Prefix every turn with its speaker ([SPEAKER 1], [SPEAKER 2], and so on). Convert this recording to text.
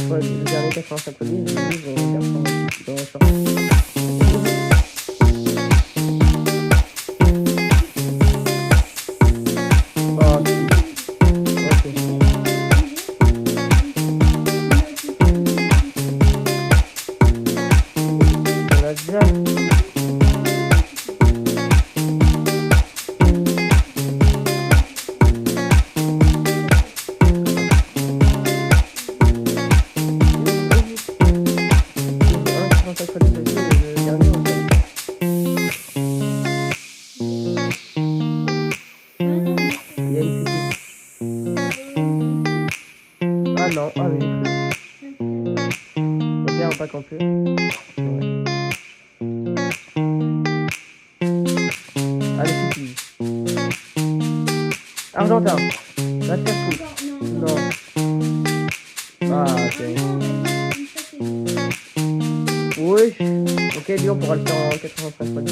[SPEAKER 1] fois, le dernier 85 fois, ils vont faire dans le short. Oh, ok. On a déjà. Ah non, ah oui. Faut bien pas qu'on peut. Ouais. Allez, c'est fini. Argentin. Va te faire foutre. Non. Ah, ok. Oui. Ok, lui, on pourra le faire en 83 fois.